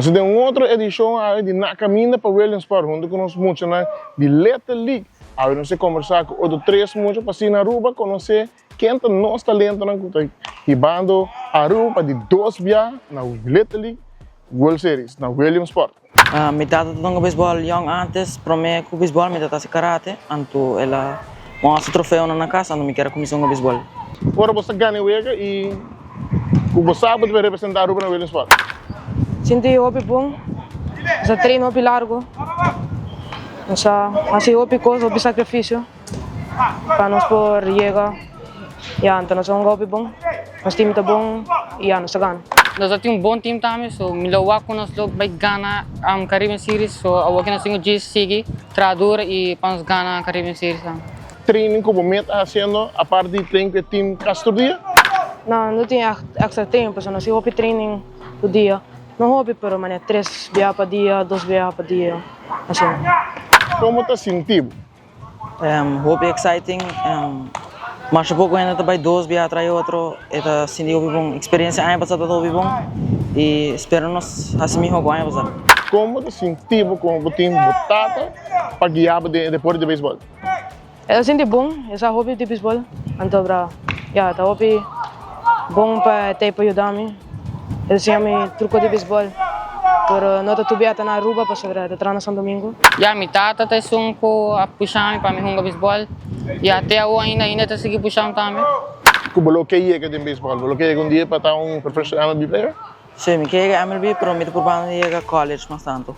Nós temos outra edição aí de Na Caminha para Williamsport, onde nós muito na Bileta League. Aí nós conversar com outros três muito para na Aruba, conhecer quem é nosso talento na Kutai. E bando Aruba de 2 via na Bileta League World Series na Williamsport. Mi tata tutong baseball young antes, para mim com baseball mi tata se karate, anto ela mga sa trofeo na casa, ano mi kera comissão com baseball. Agora você ganha o EGA e o sábado vai representar Aruba na Williamsport. Sinti hopi bom, sa treino hopi largo, sa masih hopi coisa, hopi sacrifício, para nós por llegar, ya então nós vamos hopi bom, nós time tá bom, ya nós ganha. Nós temos bom time também, so milawak ko nós log by Ghana Caribbean Series, so awak nós temos GSG, trador e para Ghana Caribbean Series. Training como meta fazendo a parte de treino que time Castro dia? Não tinha extra tempo, só nós hopi training do dia. Não hopi, pero mané 3 via para dia, 2 via para dia, assim. Como está sentindo? Hope exciting, mas pouco ainda também 2 via atrás outro, eta sindi hopi bom, experiência ainda passada hopi bom, e espero nós assim mesmo ganhar passar. Como está sentindo com o time botado para guiar de deporte de beisebol? Eu senti bom, essa hobby de beisebol, então para, ya, tá hobby bom para ter para ajudar-me. Eu chamo truco de beisebol, por nota tubiata na Aruba para sobre a trana São Domingo. Ya, mi tata tá sungko a puxar para me hunga baseball. E até agora ainda tá seguir puxando também. Como bloqueia que tem beisebol, bloqueia um dia para estar profissional de player? Sim, mi kaya MLB, pero mi por banda llega college mas tanto.